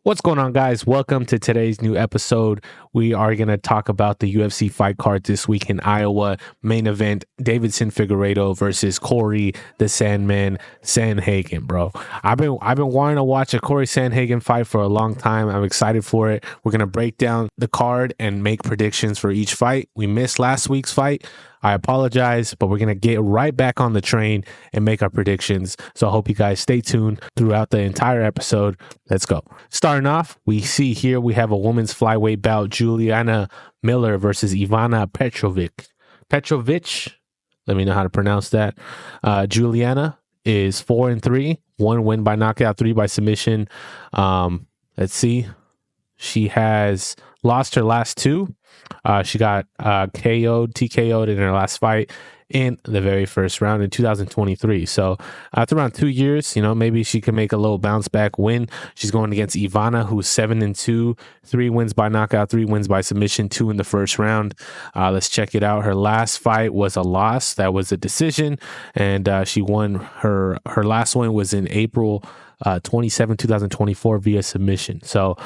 What's going on, guys? Welcome to today's new episode. We are going to talk about the UFC fight card this week in Iowa. Main event, Deiveson Figueiredo versus Cory the Sandman Sandhagen, bro. I've been wanting to watch a Cory Sandhagen fight for a long time. I'm excited for it. We're going to break down the card and make predictions for each fight. We missed last week's fight. I apologize, but we're going to get right back on the train and make our predictions. So I hope you guys stay tuned throughout the entire episode. Let's go. Starting off, we see here we have a women's flyweight bout, Juliana Miller versus Ivana Petrovic. Let me know how to pronounce that. Juliana is 4-3, 1 win by knockout, 3 by submission. Let's see. She has lost her last 2. She got TKO'd in her last fight in the very first round in 2023. So after around 2 years, maybe she can make a little bounce back win. She's going against Ivana, who's 7-2, 3 wins by knockout, 3 wins by submission, 2 in the first round. Let's check it out. Her last fight was a loss. That was a decision. And she won her last win was in April 27, 2024 via submission. So,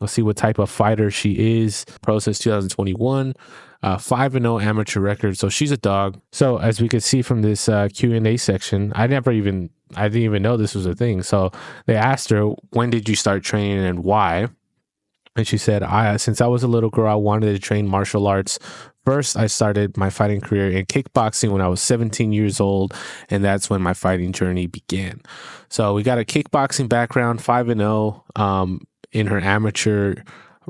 let's see what type of fighter she is. Pro since 2021, 5-0 amateur record. So she's a dog. So as we could see from this Q&A section, I didn't even know this was a thing. So they asked her, when did you start training and why? And she said, since I was a little girl, I wanted to train martial arts. First, I started my fighting career in kickboxing when I was 17 years old, and that's when my fighting journey began. So we got a kickboxing background, 5-0. In her amateur,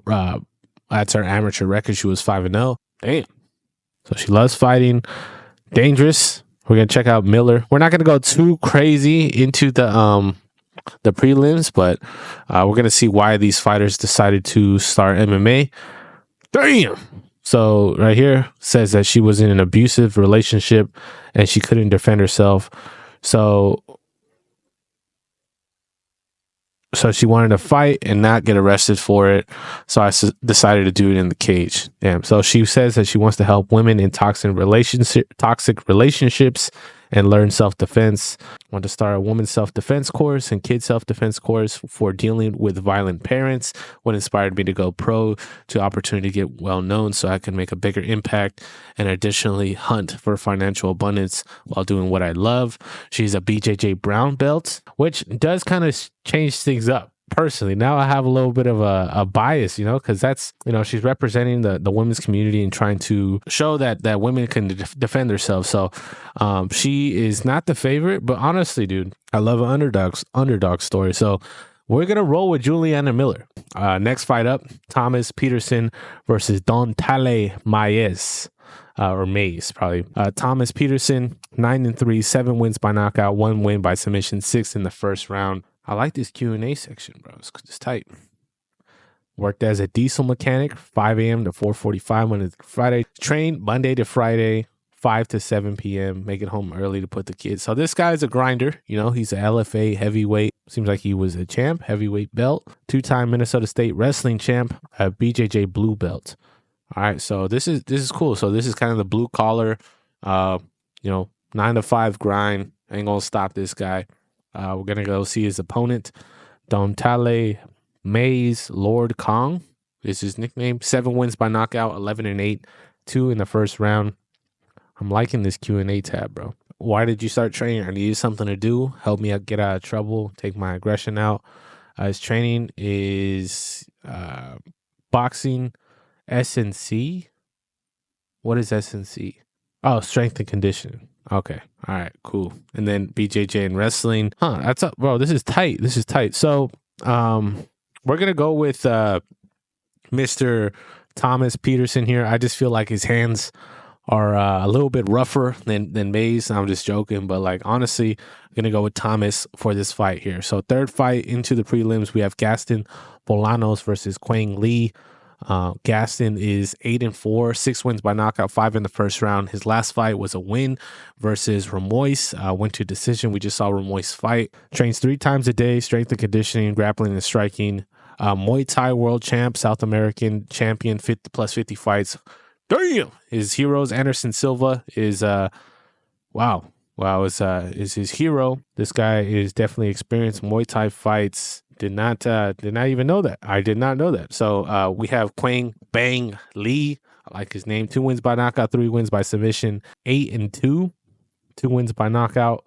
that's her amateur record. She was 5-0. Damn. So she loves fighting. Dangerous. We're gonna check out Miller. We're not gonna go too crazy into the prelims, but we're gonna see why these fighters decided to start MMA. Damn. So right here says that she was in an abusive relationship and she couldn't defend herself. So she wanted to fight and not get arrested for it. So I decided to do it in the cage. Damn. So she says that she wants to help women in toxic relationships and learn self-defense. Want to start a women's self-defense course and kids self-defense course for dealing with violent parents. What inspired me to go pro to opportunity to get well known so I can make a bigger impact and additionally hunt for financial abundance while doing what I love. She's a BJJ brown belt, which does kind of change things up. Personally, now I have a little bit of a bias, because that's, she's representing the women's community and trying to show that women can defend themselves. So she is not the favorite, but honestly, dude, I love an underdog story. So we're going to roll with Juliana Miller. Next fight up, Thomas Peterson versus Deiveson Maes. Or Mays, probably. Thomas Peterson, 9-3, 7 wins by knockout, 1 win by submission, 6 in the first round. I like this Q&A section, bro. It's tight. Worked as a diesel mechanic, 5 a.m. to 4:45 Monday to Friday. Trained Monday to Friday, 5 to 7 p.m. Make it home early to put the kids. So this guy's a grinder. He's a LFA heavyweight. Seems like he was a champ, heavyweight belt. 2-time Minnesota State wrestling champ, a BJJ blue belt. All right, so this is cool. So this is kind of the blue collar, 9 to 5 grind. Ain't gonna stop this guy. We're gonna go see his opponent, Deiveson Maes Lord Kong is his nickname. 7 wins by knockout, 11-8, 2 in the first round. I'm liking this Q&A tab, bro. Why did you start training? I needed something to do. Help me get out of trouble. Take my aggression out. His training is boxing. S&C? What is S&C? Oh, strength and conditioning. Okay. All right, cool. And then BJJ and wrestling. That's up, bro. This is tight. So, we're going to go with Mr. Thomas Peterson here. I just feel like his hands are a little bit rougher than Mays. I'm just joking, but honestly, I'm going to go with Thomas for this fight here. So, third fight into the prelims, we have Gaston Bolanos versus Quang Lee. Gaston is 8-4, 6 wins by knockout, 5 in the first round. His last fight was a win versus Ramois. Went to decision. We just saw Ramois fight. Trains 3 times a day, strength and conditioning, grappling and striking. Muay Thai world champ, South American champion, 50 fights. Damn! His heroes, Anderson Silva is is his hero. This guy is definitely experienced Muay Thai fights. Did not even know that. I did not know that. So we have Quang Bang Lee. I like his name. 2 wins by knockout, 3 wins by submission, 8-2. 2 wins by knockout.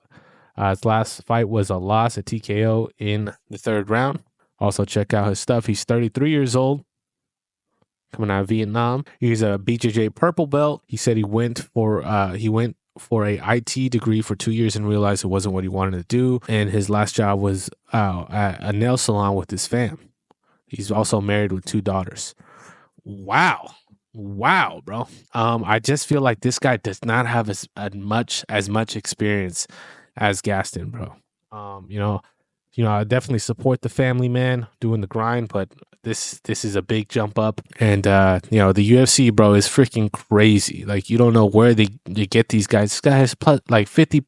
His last fight was a loss, a TKO in the 3rd round. Also check out his stuff. He's 33 years old, coming out of Vietnam. He's a BJJ purple belt. He said he went for a IT degree for 2 years and realized it wasn't what he wanted to do. And his last job was at a nail salon with his fam. He's also married with 2 daughters. Wow, bro. I just feel like this guy does not have as much experience as Gaston, bro. I definitely support the family man doing the grind, but this is a big jump up. And the UFC, bro, is freaking crazy. Like, you don't know where they get these guys. This guy has 50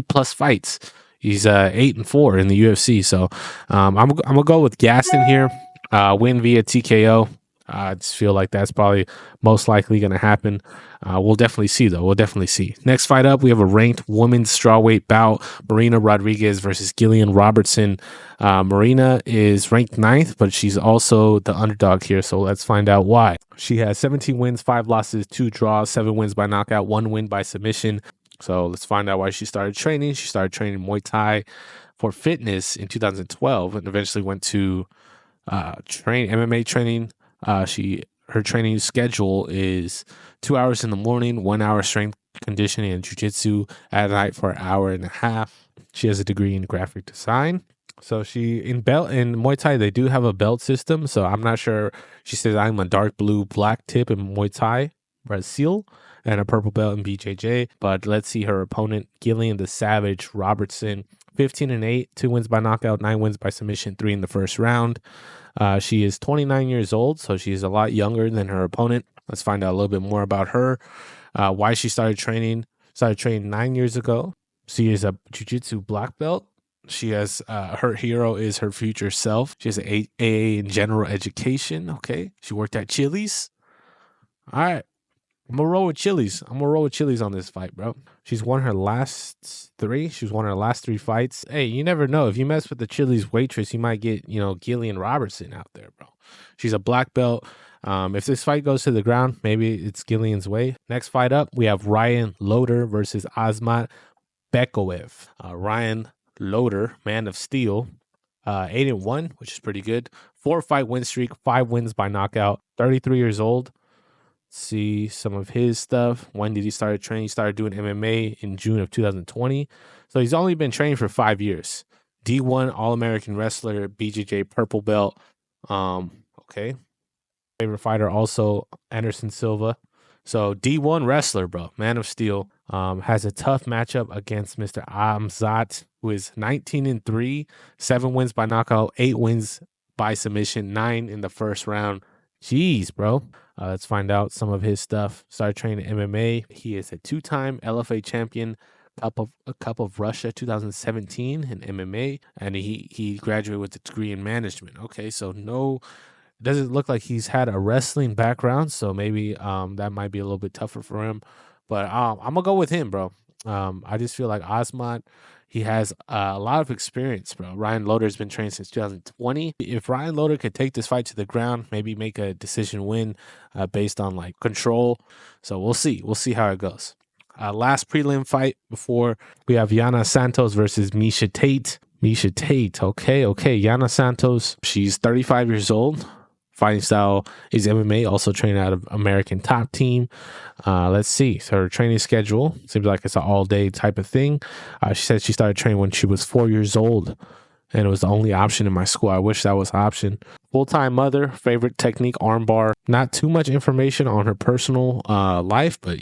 plus fights. He's 8-4 in the UFC. So I'm gonna go with Gaston here. Win via TKO. I just feel like that's probably most likely going to happen. We'll definitely see, though. We'll definitely see. Next fight up, we have a ranked women's strawweight bout. Marina Rodriguez versus Gillian Robertson. Marina is ranked 9th, but she's also the underdog here, so let's find out why. She has 17 wins, 5 losses, 2 draws, 7 wins by knockout, 1 win by submission. So let's find out why she started training. She started training Muay Thai for fitness in 2012 and eventually went to train MMA training. Her training schedule is 2 hours in the morning, 1 hour strength conditioning and jiu-jitsu at night for an hour and a half. She has a degree in graphic design. So in Muay Thai, they do have a belt system. So I'm not sure. She says I'm a dark blue black tip in Muay Thai, Brazil, and a purple belt in BJJ. But let's see her opponent, Gillian the Savage Robertson, 15-8, 2 wins by knockout, 9 wins by submission, 3 in the first round. She is 29 years old, so she's a lot younger than her opponent. Let's find out a little bit more about her, why she started training. Started training 9 years ago. She is a jiu-jitsu black belt. She has her hero is her future self. She has an AA in general education. Okay, she worked at Chili's. All right. I'm gonna roll with Chili's. On this fight, bro. She's won her last 3. She's won her last 3 fights. Hey, you never know. If you mess with the Chili's waitress, you might get, Gillian Robertson out there, bro. She's a black belt. If this fight goes to the ground, maybe it's Gillian's way. Next fight up, we have Ryan Loder versus Azmat Bekoev. Ryan Loder, man of steel, 8-1, which is pretty good. 4-fight win streak, 5 wins by knockout. 33 years old. See some of his stuff. When did he start training? He started doing MMA in June of 2020. So he's only been training for 5 years. D1 All-American wrestler, BJJ purple belt. Okay. Favorite fighter also Anderson Silva. So D1 wrestler, bro. Man of Steel. Has a tough matchup against Mr. Amzat, who is 19-3, 7 wins by knockout, 8 wins by submission, 9 in the first round. Jeez, bro. Let's find out some of his stuff. Started training MMA. He is a 2-time LFA champion, Cup of Russia 2017 in MMA, and he graduated with a degree in management. Okay, so it doesn't look like he's had a wrestling background, so maybe that might be a little bit tougher for him. But I'm gonna go with him, bro. I just feel like Azmat, he has a lot of experience, bro. Ryan Loder's been training since 2020. If Ryan Loder could take this fight to the ground, maybe make a decision win based on like control. So we'll see. We'll see how it goes. Last prelim fight before we have Yana Santos versus Miesha Tate. Miesha Tate. Okay. Yana Santos. She's 35 years old. Fighting style is MMA, also trained out of American Top Team. Let's see. So her training schedule seems like it's an all-day type of thing. She said she started training when she was 4 years old, and it was the only option in my school. I wish that was an option. Full-time mother, favorite technique, armbar. Not too much information on her personal life, but,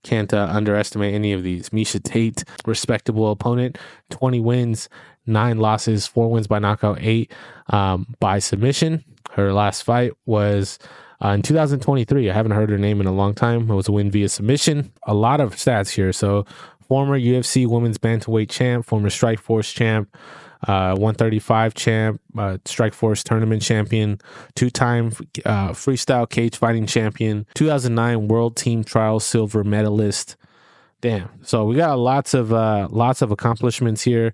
can't underestimate any of these. Miesha Tate, respectable opponent, 20 wins, 9 losses, 4 wins by knockout, 8 by submission. Her last fight was in 2023. I haven't heard her name in a long time. It was a win via submission. A lot of stats here. So former UFC women's bantamweight champ, former Strikeforce champ, 135 champ, Strikeforce tournament champion, 2-time freestyle cage fighting champion, 2009 World Team Trials silver medalist, Damn. So we got lots of accomplishments here,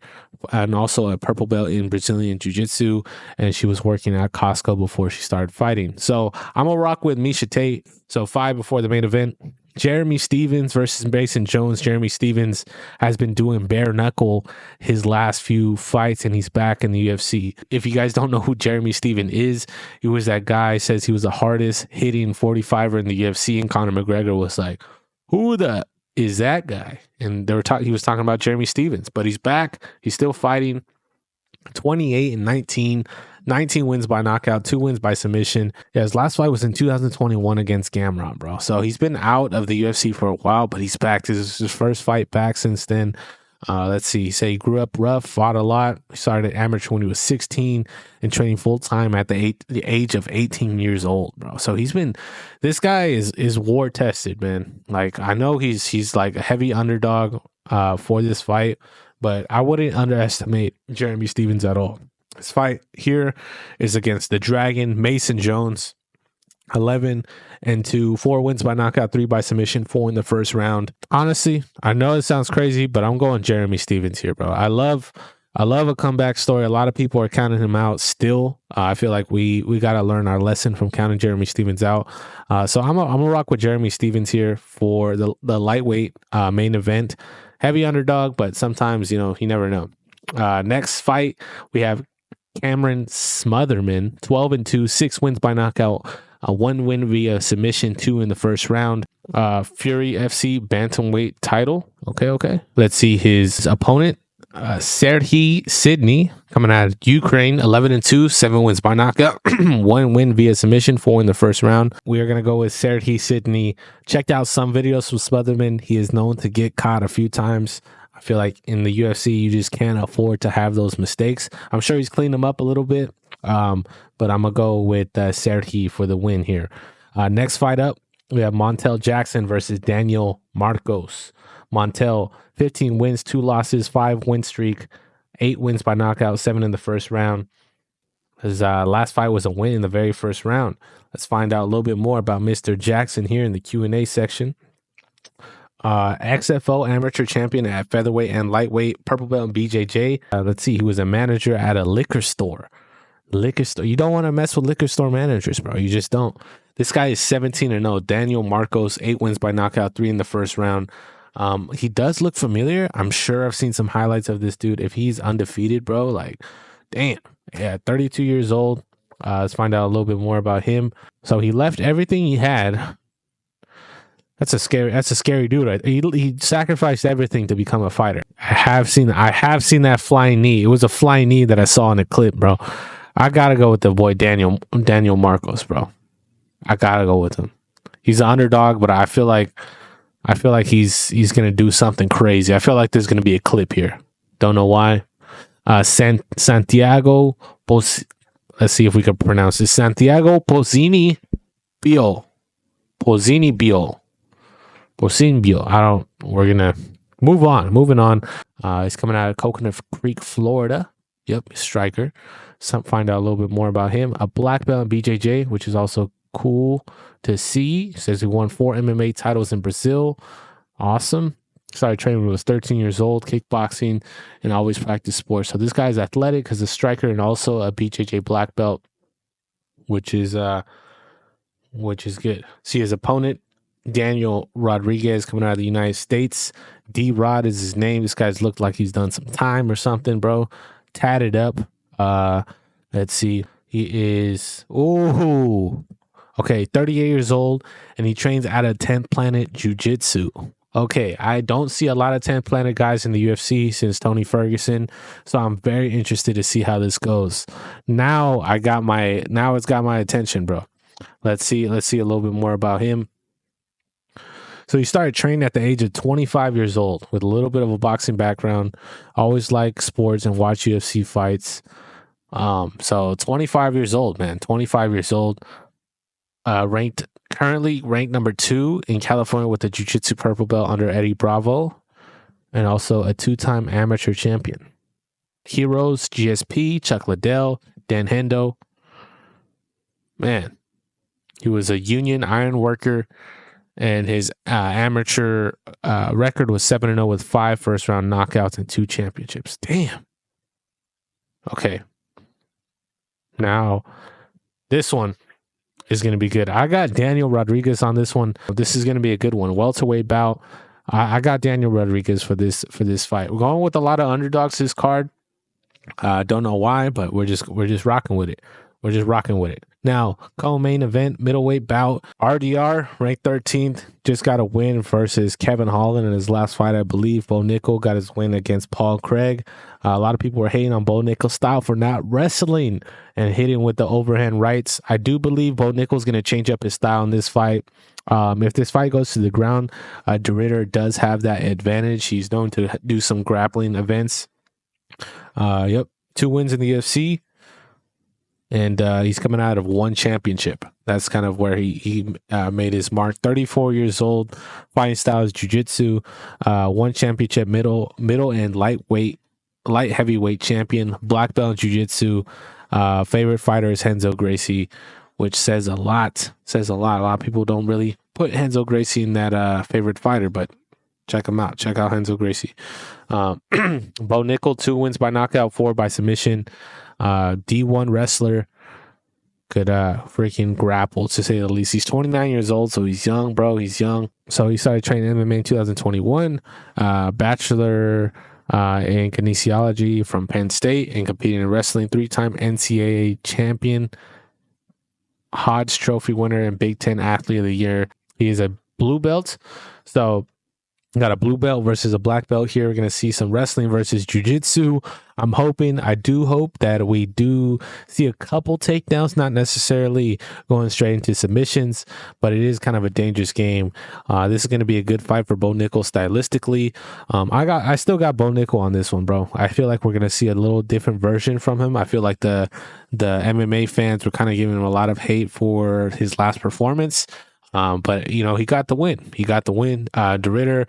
and also a purple belt in Brazilian Jiu-Jitsu, and she was working at Costco before she started fighting. So I'm gonna rock with Miesha Tate. So 5 before the main event. Jeremy Stephens versus Mason Jones. Jeremy Stephens has been doing bare knuckle his last few fights, and he's back in the UFC. If you guys don't know who Jeremy Stephens is, he was that guy, says he was the hardest hitting 45er in the UFC, and Conor McGregor was like, who the is that guy? And they were he was talking about Jeremy Stephens, but he's back. He's still fighting. 28 and 19. 19 wins by knockout, 2 wins by submission. Yeah, his last fight was in 2021 against Gamrot, bro. So he's been out of the UFC for a while, but he's back. This is his first fight back since then. Let's see. He said he grew up rough, fought a lot. He started amateur when he was 16 and training full time at the age of 18 years old, bro. So this guy is war tested, man. Like, I know he's like a heavy underdog for this fight, but I wouldn't underestimate Jeremy Stephens at all. This fight here is against the Dragon, Mason Jones. 11 and 2, 4 wins by knockout, 3 by submission, 4 in the first round. Honestly, I know it sounds crazy, but I'm going Jeremy Stephens here, bro. I love a comeback story. A lot of people are counting him out still. I feel like we got to learn our lesson from counting Jeremy Stephens out. So I'm gonna rock with Jeremy Stephens here for the lightweight main event. Heavy underdog, but sometimes, you never know. Next fight, we have Cameron Smotherman, 12 and 2, 6 wins by knockout, 1 win via submission, 2 in the first round. Fury FC Bantamweight title. Okay. Let's see his opponent. Serhiy Sydney, coming out of Ukraine, 11 and 2, 7 wins by knockout, 1 win via submission, 4 in the first round. We are going to go with Serhiy Sydney. Checked out some videos from Smotherman. He is known to get caught a few times. I feel like in the UFC, you just can't afford to have those mistakes. I'm sure he's cleaned them up a little bit, but I'm going to go with Serhiy for the win here. Next fight up, we have Montel Jackson versus Daniel Marcos. Montel, 15 wins, 2 losses, 5 win streak, 8 wins by knockout, 7 in the first round. His last fight was a win in the very first round. Let's find out a little bit more about Mr. Jackson here in the Q&A section. XFO amateur champion at featherweight and lightweight, purple belt and BJJ. Let's see, he was a manager at a liquor store. You don't want to mess with liquor store managers, bro. You just don't. This guy is 17 and 0. Daniel Marcos, 8 wins by knockout, 3 in the first round. He does look familiar. I'm sure I've seen some highlights of this dude. If he's undefeated, bro, like, damn. Yeah, 32 years old. Let's find out a little bit more about him. So he left everything he had. That's a scary dude. Right? He sacrificed everything to become a fighter. I have seen that flying knee. It was a flying knee that I saw in a clip, bro. I gotta go with the boy Daniel Marcos, bro. I gotta go with him. He's an underdog, but I feel like he's gonna do something crazy. I feel like there's gonna be a clip here. Don't know why. Santiago. Let's see if we can pronounce this. Santiago Ponzinibbio. We're gonna move on. Moving on. He's coming out of Coconut Creek, Florida. Yep, striker. Find out a little bit more about him. A black belt in BJJ, which is also cool to see. Says he won 4 MMA titles in Brazil. Awesome. Started training when he was 13 years old, kickboxing, and always practiced sports. So this guy's athletic, as a striker, and also a BJJ black belt, which is good. See his opponent, Daniel Rodriguez, coming out of the United States. D-Rod is his name. This guy's looked like he's done some time or something, bro. Tatted up. Let's see. He is 38 years old, and he trains out of 10th Planet Jiu-Jitsu. Okay, I don't see a lot of 10th Planet guys in the UFC since Tony Ferguson, so I'm very interested to see how this goes. Now it's got my attention, bro. Let's see a little bit more about him. So he started training at the age of 25 years old with a little bit of a boxing background. Always liked sports and watch UFC fights. So 25 years old, man. 25 years old. Currently ranked number 2 in California with the Jiu-Jitsu purple belt under Eddie Bravo, and also a 2-time amateur champion. Heroes, GSP, Chuck Liddell, Dan Hendo. Man, he was a union iron worker And his amateur record was 7-0 with 5 first-round knockouts and 2 championships. Damn. Okay. Now, this one is going to be good. I got Daniel Rodriguez on this one. This is going to be a good one. Welterweight bout. I got Daniel Rodriguez for this fight. We're going with a lot of underdogs this card. Don't know why, but we're just rocking with it. We're just rocking with it. Now, co-main event, middleweight bout. RDR, ranked 13th, just got a win versus Kevin Holland in his last fight, I believe. Bo Nickal got his win against Paul Craig. A lot of people were hating on Bo Nickal's style for not wrestling and hitting with the overhand rights. I do believe Bo Nickal's going to change up his style in this fight. If this fight goes to the ground, DeRitter does have that advantage. He's known to do some grappling events. 2 wins in the UFC. And he's coming out of 1 championship. That's kind of where he made his mark. 34 years old. Fighting style is jiu-jitsu. 1 championship, middle and light heavyweight champion. Black belt in jiu-jitsu. Favorite fighter is Renzo Gracie, which says a lot. A lot of people don't really put Renzo Gracie in that favorite fighter, but check him out. Check out Renzo Gracie. Bo Nickal, 2 wins by knockout, 4 by submission. D1 wrestler, could freaking grapple, to say the least. He's 29 years old, so he's young, bro. He's young. So he started training MMA in 2021. Bachelor in kinesiology from Penn State, and competing in wrestling. 3-time NCAA champion, Hodge Trophy winner, and Big Ten Athlete of the Year. He is a blue belt. So got a blue belt versus a black belt here. We're going to see some wrestling versus jiu-jitsu. I do hope that we do see a couple takedowns, not necessarily going straight into submissions, but it is kind of a dangerous game. This is going to be a good fight for Bo Nickal stylistically. I still got Bo Nickal on this one, bro. I feel like we're going to see a little different version from him. I feel like the MMA fans were kind of giving him a lot of hate for his last performance. But he got the win. DeRitter,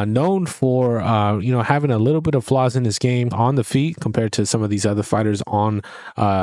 known for having a little bit of flaws in his game on the feet compared to some of these other fighters on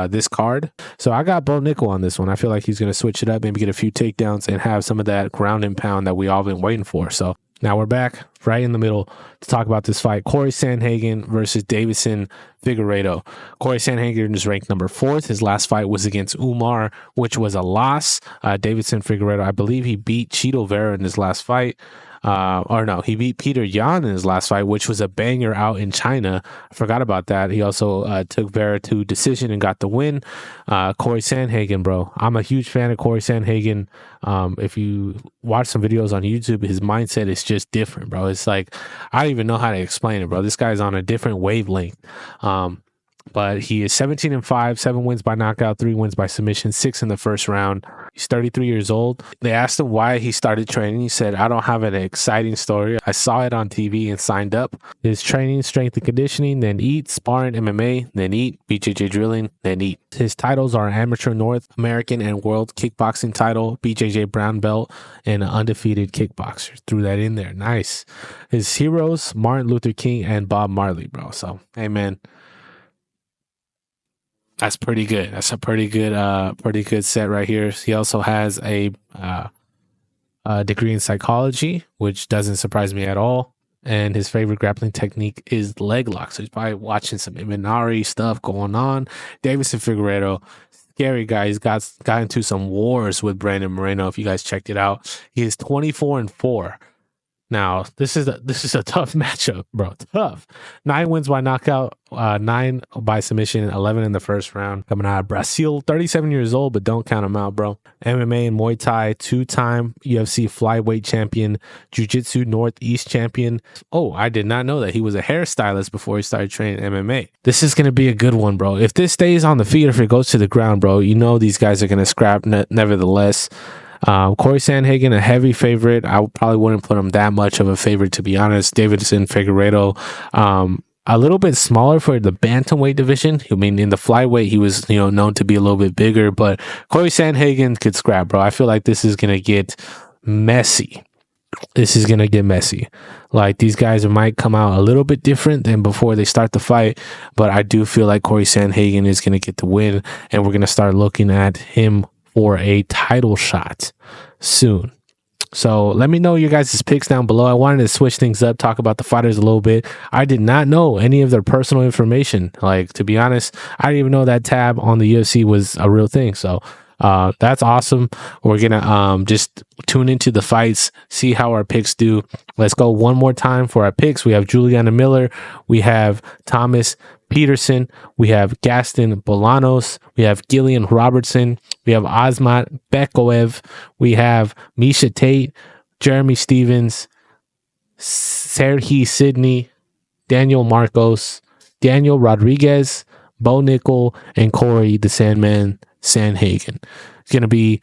this card. So I got Bo Nickal on this one. I feel like he's going to switch it up, maybe get a few takedowns and have some of that ground and pound that we all been waiting for. So now we're back right in the middle to talk about this fight. Cory Sandhagen versus Deiveson Figueiredo. Cory Sandhagen is ranked number 4th. His last fight was against Umar, which was a loss. Deiveson Figueiredo, I believe he beat Chito Vera in his last fight. He beat Peter Yan in his last fight, which was a banger out in China. I forgot about that. He also took Vera to decision and got the win. Cory Sandhagen, bro. I'm a huge fan of Cory Sandhagen. If you watch some videos on YouTube, his mindset is just different, bro. It's like, I don't even know how to explain it, bro. This guy's on a different wavelength. But he is 17-5, 7 wins by knockout, 3 wins by submission, 6 in the first round. He's 33 years old. They asked him why he started training. He said, I don't have an exciting story. I saw it on TV and signed up. His training, strength and conditioning, then eat, sparring, MMA, then eat, BJJ drilling, then eat. His titles are amateur North American and world kickboxing title, BJJ brown belt, and an undefeated kickboxer. Threw that in there. Nice. His heroes, Martin Luther King and Bob Marley, bro. So, hey, man. That's pretty good. That's a pretty good set right here. He also has a degree in psychology, which doesn't surprise me at all. And his favorite grappling technique is leg lock. So he's probably watching some Imanari stuff going on. Deiveson Figueiredo, scary guy. He's got into some wars with Brandon Moreno. If you guys checked it out, he is 24-4. Now, this is a tough matchup, bro. Tough. 9 wins by knockout, 9 by submission, 11 in the first round. Coming out of Brazil, 37 years old, but don't count him out, bro. MMA and Muay Thai, 2-time UFC Flyweight champion, Jiu-Jitsu Northeast champion. Oh, I did not know that he was a hairstylist before he started training MMA. This is going to be a good one, bro. If this stays on the feet or if it goes to the ground, bro, these guys are going to scrap nevertheless. Cory Sandhagen, a heavy favorite. I probably wouldn't put him that much of a favorite, to be honest. Deiveson Figueiredo, a little bit smaller for the Bantamweight division. I mean, in the Flyweight, he was, known to be a little bit bigger, but Cory Sandhagen could scrap, bro. I feel like this is going to get messy. Like, these guys might come out a little bit different than before they start the fight, but I do feel like Cory Sandhagen is going to get the win, and we're going to start looking at him for a title shot soon. So let me know your guys' picks down below. I wanted to switch things up, talk about the fighters a little bit. I did not know any of their personal information. Like, to be honest, I didn't even know that tab on the UFC was a real thing. So that's awesome. We're gonna just tune into the fights, see how our picks do. Let's go one more time for our picks. We have Juliana Miller, we have Thomas Peterson, we have Gaston Bolanos, we have Gillian Robertson, we have Asmat Bekoev, we have Miesha Tate, Jeremy Stevens, Serhi Sidney, Daniel Marcos, Daniel Rodriguez, Bo Nickal, and Cory the Sandman Sandhagen. It's going to be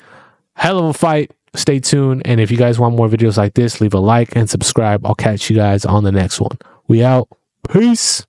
a hell of a fight. Stay tuned. And if you guys want more videos like this, leave a like and subscribe. I'll catch you guys on the next one. We out. Peace.